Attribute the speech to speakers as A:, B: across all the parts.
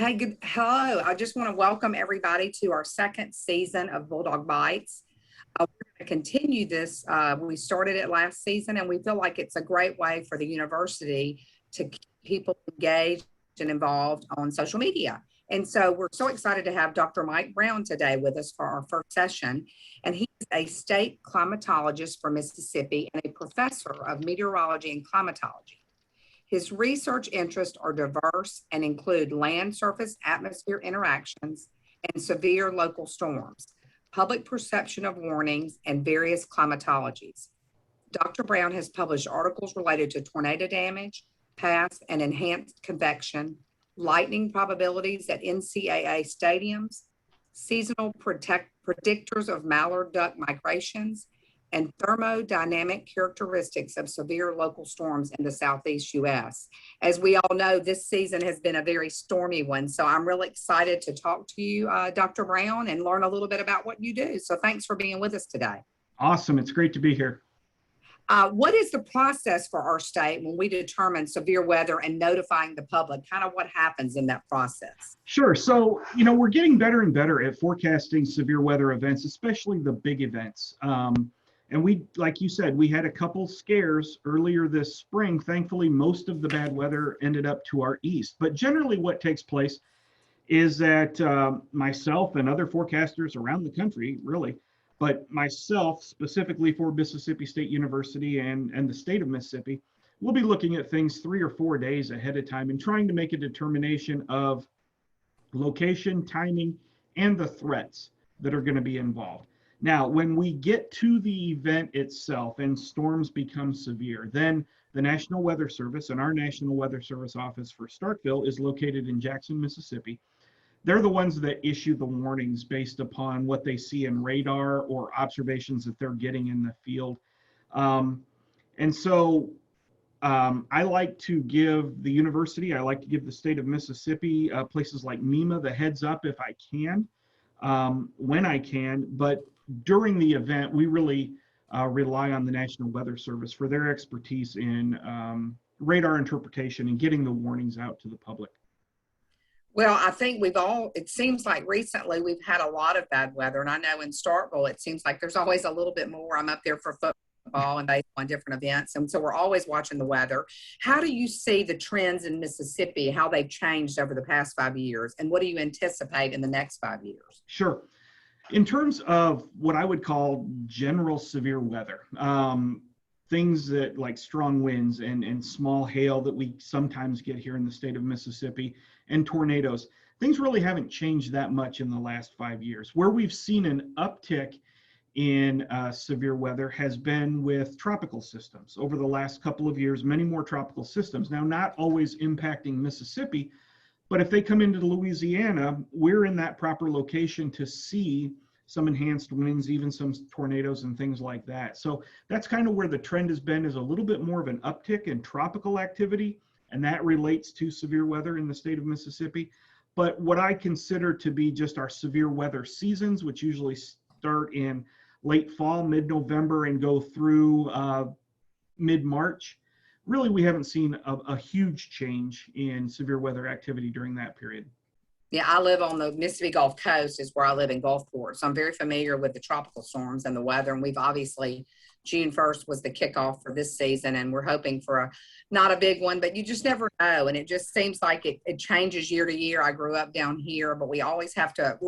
A: Hey, good. Hello. I just want to welcome everybody to our second season of Bulldog Bites. We're going to continue this. We started it last season, and we feel like it's a great way for the university to keep people engaged and involved on social media. And so we're so excited to have Dr. Mike Brown today with us for our first session. And he's a state climatologist for Mississippi and a professor of meteorology and climatology. His research interests are diverse and include land surface atmosphere interactions and severe local storms, public perception of warnings, and various climatologies. Dr. Brown has published articles related to tornado damage, past and enhanced convection, lightning probabilities at NCAA stadiums, seasonal predictors of mallard duck migrations, and thermodynamic characteristics of severe local storms in the Southeast U.S. As we all know, this season has been a very stormy one, so I'm really excited to talk to you, Dr. Brown, and learn a little bit about what you do. So thanks for being with us today.
B: Awesome. It's great to be here.
A: What is the process for our state when we determine severe weather and notifying the public? Kind of what happens in that process?
B: Sure. So, we're getting better and better at forecasting severe weather events, especially the big events. And we, like you said, we had a couple scares earlier this spring. Thankfully, most of the bad weather ended up to our east. But generally what takes place is that myself and other forecasters around the country, really, but myself specifically for Mississippi State University and the state of Mississippi, we'll be looking at things 3 or 4 days ahead of time and trying to make a determination of location, timing, and the threats that are going to be involved. Now, when we get to the event itself and storms become severe, then the National Weather Service and our National Weather Service office for Starkville is located in Jackson, Mississippi. They're the ones that issue the warnings based upon what they see in radar or observations that they're getting in the field. And so I like to give the university, I like to give the state of Mississippi, places like MEMA, the heads up if I can, when I can. But during the event, we really rely on the National Weather Service for their expertise in radar interpretation and getting the warnings out to the public.
A: Well, I think it seems like recently we've had a lot of bad weather. And I know in Starkville, it seems like there's always a little bit more. I'm up there for football and baseball and different events. And so we're always watching the weather. How do you see the trends in Mississippi, how they've changed over the past 5 years? And what do you anticipate in the next 5 years?
B: Sure. In terms of what I would call general severe weather, things that like strong winds and small hail that we sometimes get here in the state of Mississippi and tornadoes, things really haven't changed that much in the last 5 years. Where we've seen an uptick in severe weather has been with tropical systems. Over the last couple of years, many more tropical systems, now not always impacting Mississippi, but if they come into Louisiana, we're in that proper location to see some enhanced winds, even some tornadoes and things like that. So that's kind of where the trend has been, is a little bit more of an uptick in tropical activity, and that relates to severe weather in the state of Mississippi. But what I consider to be just our severe weather seasons, which usually start in late fall, mid-November, and go through mid-March, really, we haven't seen a huge change in severe weather activity during that period.
A: Yeah, I live on the Mississippi Gulf Coast is where I live in Gulfport. So I'm very familiar with the tropical storms and the weather. And we've obviously, June 1st was the kickoff for this season. And we're hoping for not a big one, but you just never know. And it just seems like it changes year to year. I grew up down here, but we're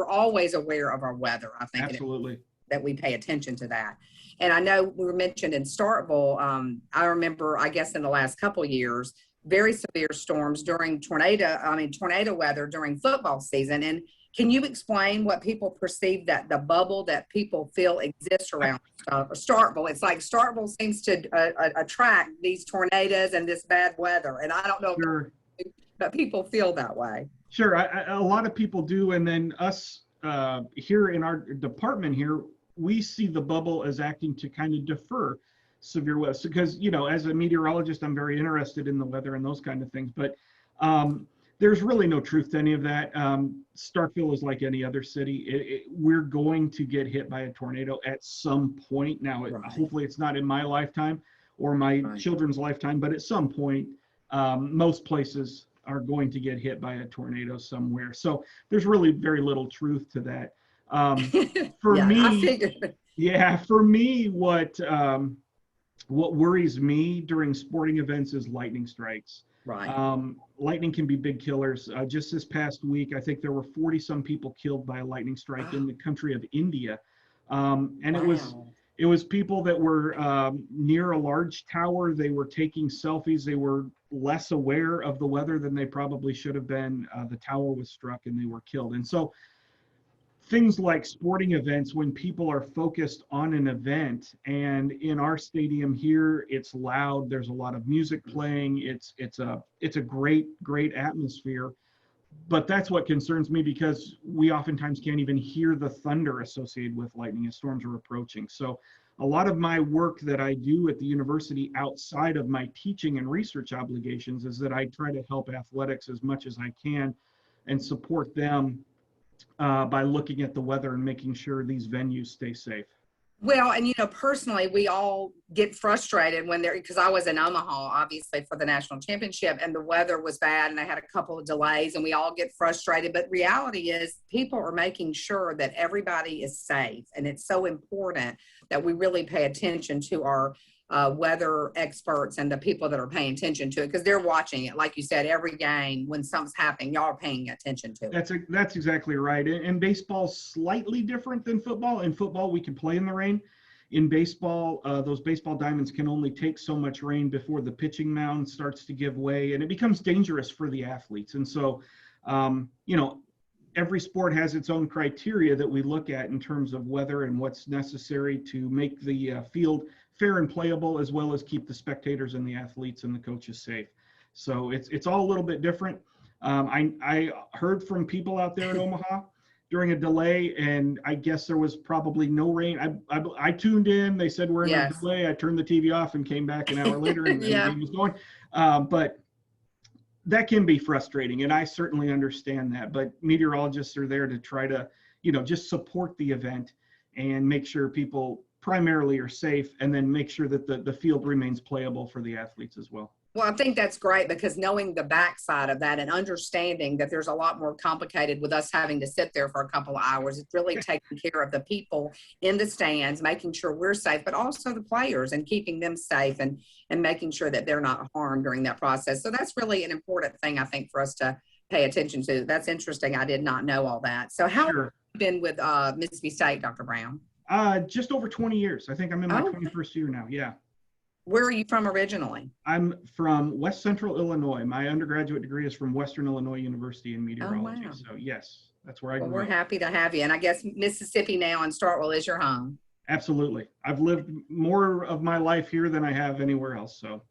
A: always aware of our weather, I think.
B: Absolutely.
A: That we pay attention to that. And I know we were mentioned in Starkville. I remember, I guess in the last couple of years, very severe storms during tornado weather during football season. And can you explain what people perceive that the bubble that people feel exists around Starkville? It's like Starkville seems to attract these tornadoes and this bad weather. And I don't know,
B: sure,
A: but people feel that way.
B: Sure, a lot of people do. And then us here in our department here, we see the bubble as acting to kind of defer severe weather, because as a meteorologist, I'm very interested in the weather and those kind of things, but there's really no truth to any of that. Starkville is like any other city. We're going to get hit by a tornado at some point. Now, right. Hopefully it's not in my lifetime or my children's lifetime, but at some point, most places are going to get hit by a tornado somewhere. So there's really very little truth to that. For
A: Yeah, I
B: me,
A: figured.
B: yeah, for me, what worries me during sporting events is lightning strikes.
A: Right.
B: Lightning can be big killers. Just this past week, I think there were 40 some people killed by a lightning strike in
A: Oh,
B: the country of India. And
A: wow.
B: it was people that were near a large tower. They were taking selfies. They were less aware of the weather than they probably should have been. The tower was struck and they were killed. And so things like sporting events, when people are focused on an event, and in our stadium here it's loud, there's a lot of music playing, it's a great atmosphere, but that's what concerns me, because we oftentimes can't even hear the thunder associated with lightning as storms are approaching. So a lot of my work that I do at the university outside of my teaching and research obligations is that I try to help athletics as much as I can and support them by looking at the weather and making sure these venues stay safe.
A: Well, and personally, we all get frustrated when because I was in Omaha, obviously, for the national championship, and the weather was bad, and they had a couple of delays, and we all get frustrated. But reality is, people are making sure that everybody is safe, and it's so important that we really pay attention to our weather experts and the people that are paying attention to it, because they're watching it, like you said, every game. When something's happening, y'all are paying attention to it.
B: That's exactly right. And baseball's slightly different than football. In football, we can play in the rain. In baseball, those baseball diamonds can only take so much rain before the pitching mound starts to give way, and it becomes dangerous for the athletes. And so, every sport has its own criteria that we look at in terms of weather and what's necessary to make the field fair and playable, as well as keep the spectators and the athletes and the coaches safe. So it's all a little bit different. I heard from people out there in Omaha during a delay, and I guess there was probably no rain. I tuned in. They said we're in a
A: Yes.
B: delay. I turned the TV off and came back an hour later, and
A: Yeah.
B: the game was going. But that can be frustrating, and I certainly understand that. But meteorologists are there to try to, just support the event and make sure people primarily are safe, and then make sure that the field remains playable for the athletes as well.
A: Well, I think that's great, because knowing the backside of that and understanding that there's a lot more complicated with us having to sit there for a couple of hours, it's really taking care of the people in the stands, making sure we're safe, but also the players, and keeping them safe, and making sure that they're not harmed during that process. So that's really an important thing, I think, for us to pay attention to. That's interesting. I did not know all that. So how have you been with Mississippi State, Dr. Brown?
B: Just over 20 years. I think I'm in my 21st year now. Yeah.
A: Where are you from originally?
B: I'm from West Central Illinois. My undergraduate degree is from Western Illinois University in meteorology.
A: Oh, wow.
B: So yes, that's where I
A: Well,
B: grew
A: we're
B: up.
A: happy to have you. And I guess Mississippi now and Starkville is your home.
B: Absolutely. I've lived more of my life here than I have anywhere else. So.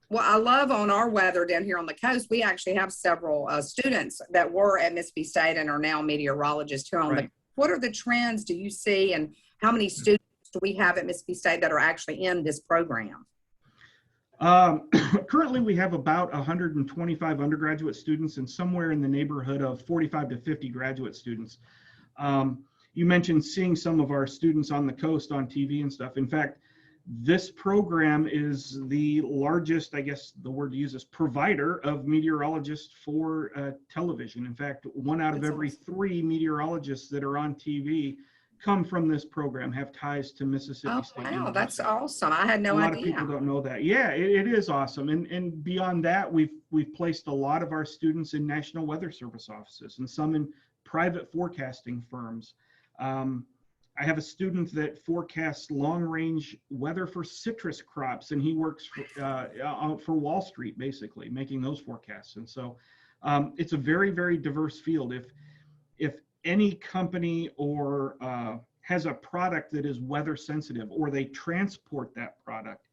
A: Well, I love on our weather down here on the coast. We actually have several students that were at Mississippi State and are now meteorologists here on the. What are the trends do you see, and how many students do we have at Mississippi State that are actually in this program?
B: Currently, we have about 125 undergraduate students and somewhere in the neighborhood of 45 to 50 graduate students. You mentioned seeing some of our students on the coast on TV and stuff. In fact, this program is the largest, I guess the word to use is, provider of meteorologists for television. In fact, one out of every 3 meteorologists that are on TV come from this program, have ties to Mississippi State University.
A: Wow, that's awesome. I had no idea.
B: A lot of people don't know that. Yeah, it is awesome. And beyond that, we've placed a lot of our students in National Weather Service offices and some in private forecasting firms. I have a student that forecasts long-range weather for citrus crops, and he works for Wall Street, basically, making those forecasts. And so it's a very, very diverse field. If any company or has a product that is weather sensitive, or they transport that product,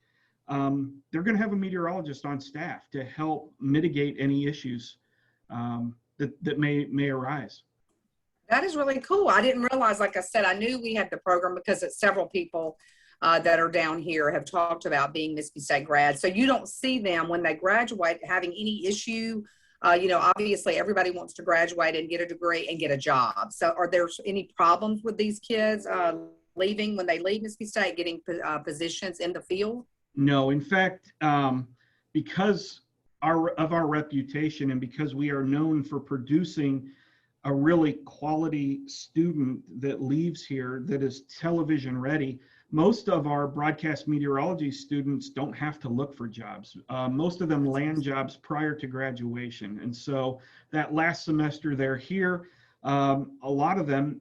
B: they're going to have a meteorologist on staff to help mitigate any issues that may arise.
A: That is really cool. I didn't realize, like I said, I knew we had the program because several people that are down here have talked about being Mississippi State grads. So you don't see them when they graduate having any issue. Obviously everybody wants to graduate and get a degree and get a job. So are there any problems with these kids leaving when they leave Mississippi State, getting positions in the field?
B: No, in fact, because our reputation, and because we are known for producing a really quality student that leaves here that is television ready, most of our broadcast meteorology students don't have to look for jobs. Most of them land jobs prior to graduation. And so that last semester they're here, a lot of them,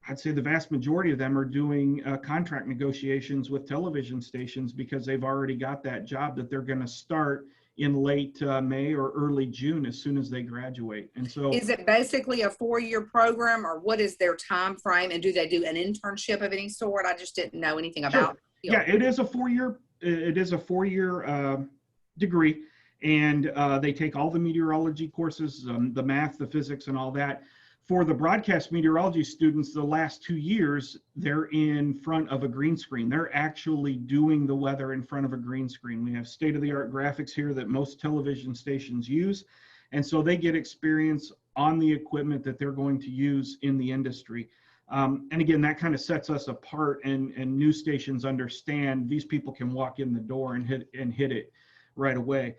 B: I'd say the vast majority of them, are doing contract negotiations with television stations because they've already got that job that they're going to start in late May or early June as soon as they graduate. And so,
A: is it basically a 4-year program, or what is their time frame? And do they do an internship of any sort? I just didn't know anything about.
B: Sure. Yeah, it is a 4-year. It is a 4-year degree, and they take all the meteorology courses, the math, the physics, and all that. For the broadcast meteorology students, the last 2 years, they're in front of a green screen. They're actually doing the weather in front of a green screen. We have state-of-the-art graphics here that most television stations use. And so they get experience on the equipment that they're going to use in the industry. And again, that kind of sets us apart, and news stations understand these people can walk in the door and hit it right away.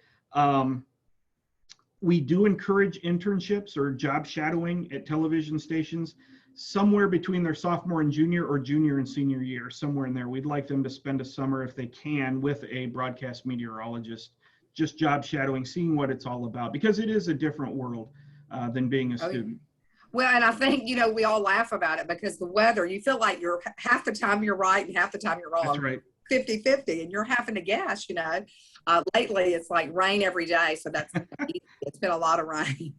B: We do encourage internships or job shadowing at television stations somewhere between their sophomore and junior, or junior and senior year, somewhere in there. We'd like them to spend a summer, if they can, with a broadcast meteorologist, just job shadowing, seeing what it's all about, because it is a different world than being a student.
A: Well, and I think, we all laugh about it because the weather, you feel like you're half the time you're right and half the time you're wrong.
B: That's right.
A: 50-50, and you're having to guess, lately it's like rain every day. So that's, it's been a lot of rain.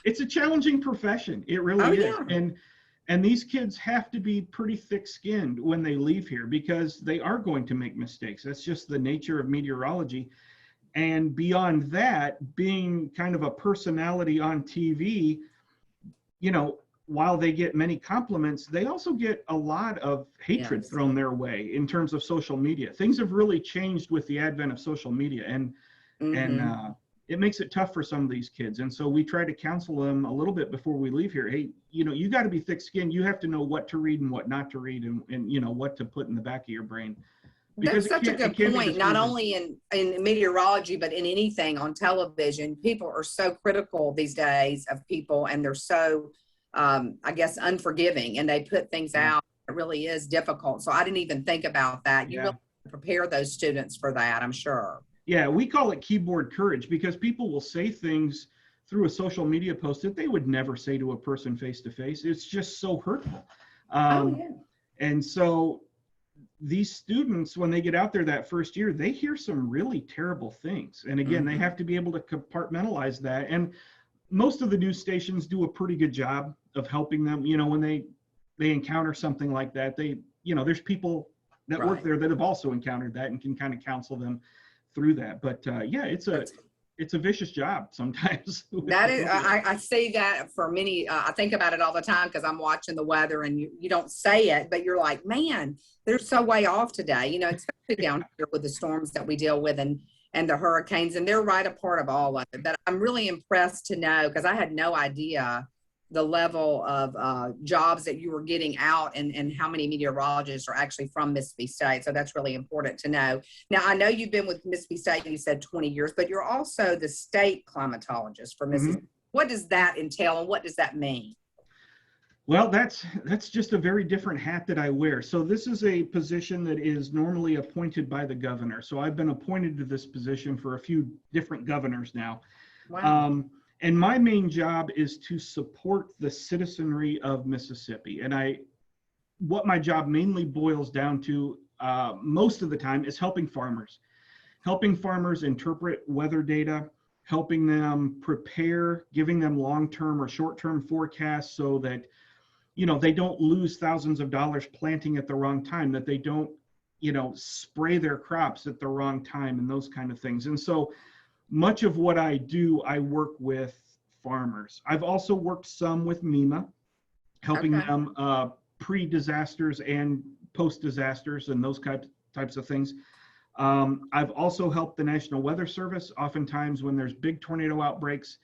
B: It's a challenging profession. It really is. Yeah. And these kids have to be pretty thick-skinned when they leave here, because they are going to make mistakes. That's just the nature of meteorology. And beyond that, being kind of a personality on TV, while they get many compliments, they also get a lot of hatred thrown their way in terms of social media. Things have really changed with the advent of social media, and it makes it tough for some of these kids. And so we try to counsel them a little bit before we leave here. Hey, you got to be thick-skinned. You have to know what to read and what not to read, and what to put in the back of your brain.
A: Because that's such a good point, not only in meteorology, but in anything on television. People are so critical these days of people, and they're so, I guess, unforgiving, and they put things out. It really is difficult. So I didn't even think about that. You really prepare those students for that, I'm sure.
B: Yeah, we call it keyboard courage, because people will say things through a social media post that they would never say to a person face to face. It's just so hurtful. And so these students, when they get out there that first year, they hear some really terrible things. And again, they have to be able to compartmentalize that. And most of the news stations do a pretty good job of helping them. When they encounter something like that, there's people that work there that have also encountered that and can kind of counsel them through that. But it's a vicious job sometimes.
A: That is, I see that for many. I think about it all the time because I'm watching the weather, and you don't say it, but you're like, man, they're so way off today. Especially down here with the storms that we deal with and the hurricanes, and they're right a part of all of it. But I'm really impressed to know, because I had no idea the level of jobs that you were getting out, and how many meteorologists are actually from Mississippi State. So that's really important to know. Now, I know you've been with Mississippi State, you said 20 years, but you're also the state climatologist for Mississippi. What does that entail, and what does that mean?
B: Well, that's just a very different hat that I wear. So this is a position that is normally appointed by the governor. So I've been appointed to this position for a few different governors now. Wow. And my main job is to support the citizenry of Mississippi. And what my job mainly boils down to most of the time is helping farmers interpret weather data, helping them prepare, giving them long-term or short-term forecasts so that, they don't lose thousands of dollars planting at the wrong time, that they don't, spray their crops at the wrong time, and those kind of things. And so much of what I do, I work with farmers. I've also worked some with MEMA, helping them pre-disasters and post-disasters and those types of things. I've also helped the National Weather Service. Oftentimes when there's big tornado outbreaks,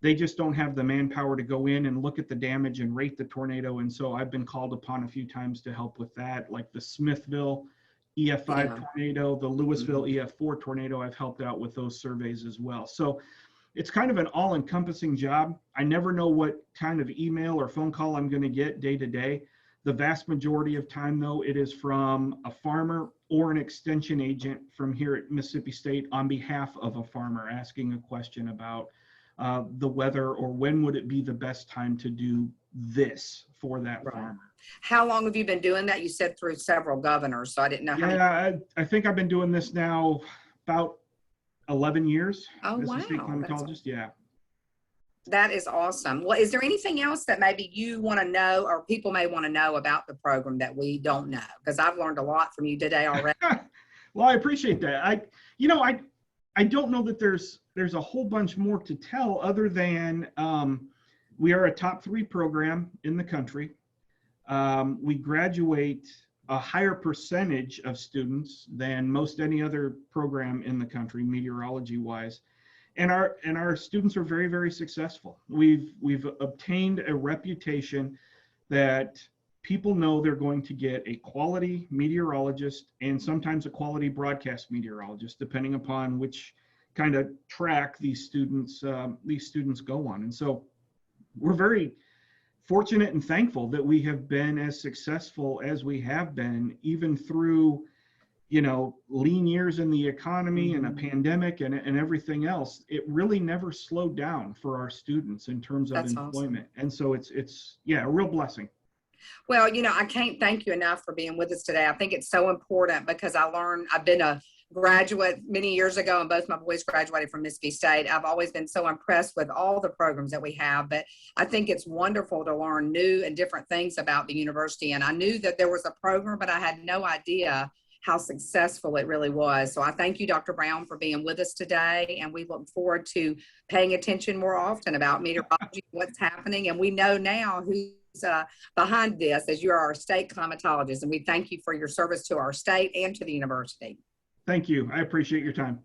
B: they just don't have the manpower to go in and look at the damage and rate the tornado. And so I've been called upon a few times to help with that, like the Smithville EF5
A: Yeah.
B: tornado, the Louisville EF4 tornado. I've helped out with those surveys as well. So it's kind of an all-encompassing job. I never know what kind of email or phone call I'm going to get day to day. The vast majority of time, though, it is from a farmer or an extension agent from here at Mississippi State on behalf of a farmer asking a question about the weather or when would it be the best time to do this for that
A: Right.
B: farmer.
A: How long have you been doing that? You said through several governors, so I didn't know how many.
B: Yeah, I think I've been doing this now about 11 years
A: Oh,
B: as a state
A: wow.
B: climatologist. Yeah.
A: That is awesome. Well, is there anything else that maybe you want to know or people may want to know about the program that we don't know? Because I've learned a lot from you today already.
B: Well, I appreciate that. I don't know that there's a whole bunch more to tell other than we are a top 3 program in the country. We graduate a higher percentage of students than most any other program in the country, meteorology wise. And our students are very, very successful. We've obtained a reputation that people know they're going to get a quality meteorologist and sometimes a quality broadcast meteorologist, depending upon which kind of track these students go on. And so we're very fortunate and thankful that we have been as successful as we have been, even through lean years in the economy and a pandemic and everything else. It really never slowed down for our students in terms of
A: That's
B: employment.
A: awesome.
B: And so it's a real blessing.
A: Well, I can't thank you enough for being with us today. I think it's so important because I've been a graduate many years ago and both my boys graduated from Mississippi State. I've always been so impressed with all the programs that we have, but I think it's wonderful to learn new and different things about the university. And I knew that there was a program, but I had no idea how successful it really was. So I thank you, Dr. Brown, for being with us today. And we look forward to paying attention more often about meteorology, what's happening. And we know now who's behind this, as you are our state climatologist. And we thank you for your service to our state and to the university.
B: Thank you. I appreciate your time.